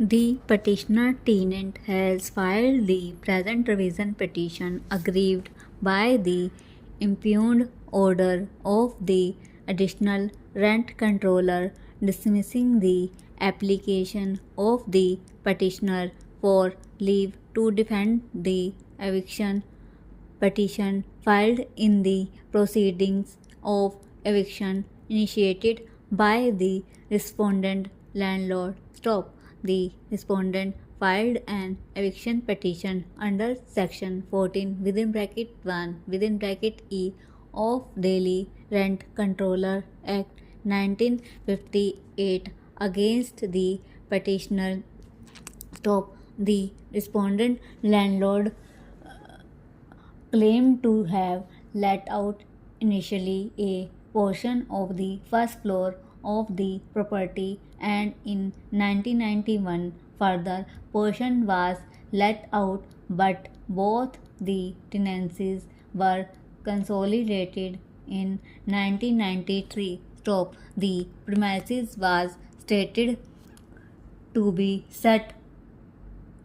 The petitioner tenant has filed the present revision petition aggrieved by the impugned order of the additional rent controller dismissing the application of the petitioner for leave to defend the eviction petition filed in the proceedings of eviction initiated by the respondent landlord. The respondent filed an eviction petition under section 14 (1) of Delhi Rent Controller Act 1958 against the petitioner. The respondent landlord claimed to have let out initially a portion of the first floor of the property, and in 1991 further portion was let out, but both the tenancies were consolidated in 1993. The premises was stated to be set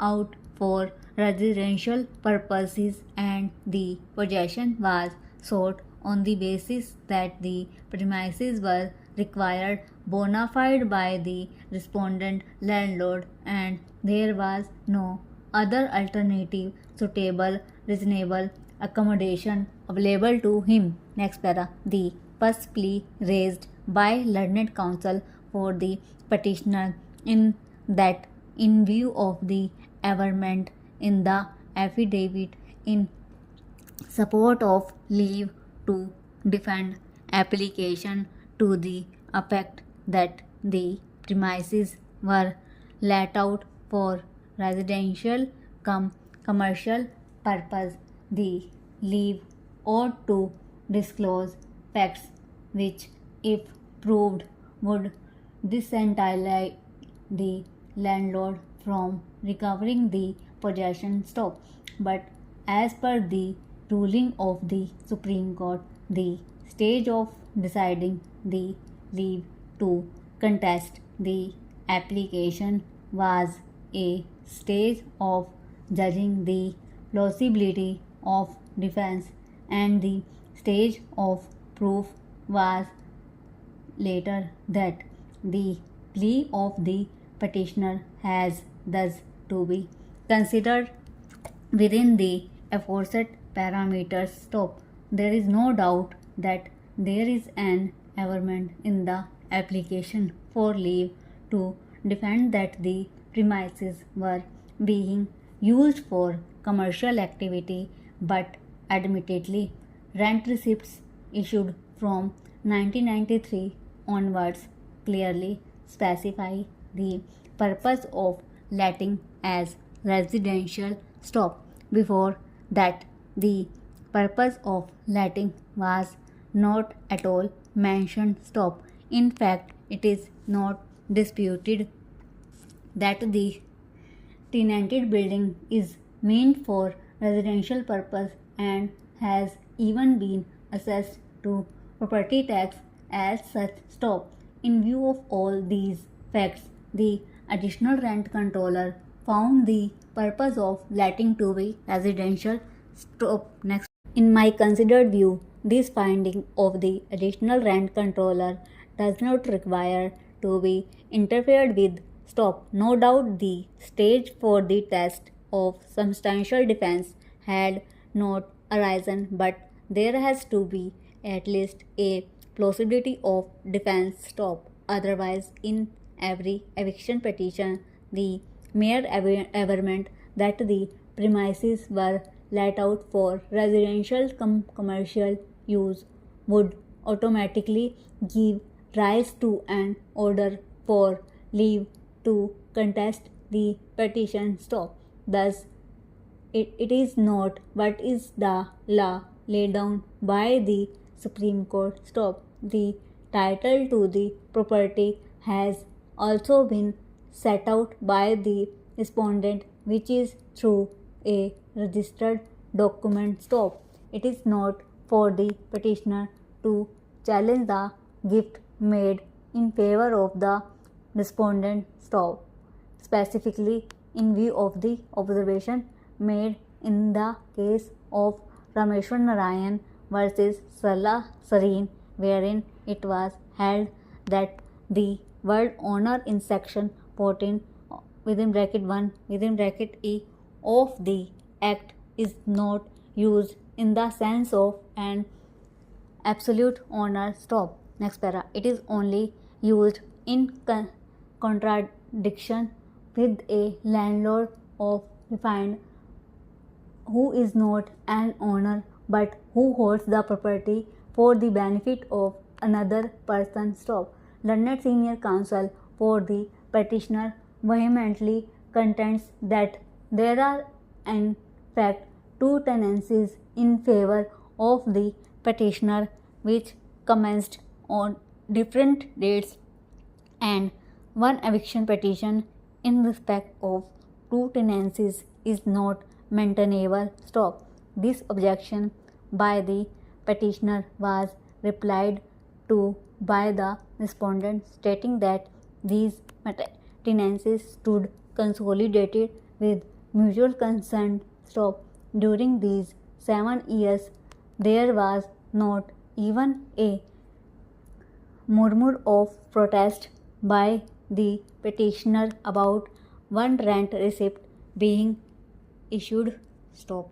out for residential purposes, and the possession was sought on the basis that the premises were required bona fide by the respondent landlord and there was no other alternative suitable reasonable accommodation available to him. Next para. The first plea raised by learned counsel for the petitioner in that in view of the averment in the affidavit in support of leave to defend application to the effect that the premises were let out for residential commercial purpose. The leave ought to disclose facts which, if proved, would disentitle the landlord from recovering the possession. But as per the ruling of the Supreme Court, the stage of deciding the leave to contest the application was a stage of judging the plausibility of defense, and the stage of proof was later. That the plea of the petitioner has thus to be considered within the aforesaid parameters. There is no doubt that there is an averment in the application for leave to defend that the premises were being used for commercial activity, but admittedly, rent receipts issued from 1993 onwards clearly specify the purpose of letting as residential. Before that, the purpose of letting was not at all mentioned. In fact, it is not disputed that the tenanted building is meant for residential purpose and has even been assessed to property tax as such. In view of all these facts, the additional rent controller found the purpose of letting to be residential. Next. In my considered view, this finding of the additional rent controller does not require to be interfered with. No doubt the stage for the test of substantial defense had not arisen, but there has to be at least a plausibility of defense. Otherwise, in every eviction petition, the mere averment that the premises were let out for residential commercial use would automatically give rise to an order for leave to contest the petition. Thus, it is not what is the law laid down by the Supreme Court. The title to the property has also been set out by the respondent, which is through a registered document. It is not for the petitioner to challenge the gift made in favor of the respondent. specifically in view of the observation made in the case of Rameshwar Narayan versus Salah Sareen, wherein it was held that the word honor in section 14 within bracket 1 within bracket e of the act is not used in the sense of an absolute honor. Stop. Next para. It is only used in contradiction with a landlord of refined who is not an owner but who holds the property for the benefit of another person. Stop. Learned senior counsel for the petitioner vehemently contends that there are in fact two tenancies in favor of the petitioner which commenced on different dates and one eviction petition in respect of two tenancies is not maintainable. Stop. This objection by the petitioner was replied to by the respondent stating that these tenancies stood consolidated with mutual consent. Stop. During these 7 years, there was not even a murmur of protest by the petitioner about one rent receipt being issued. Stop.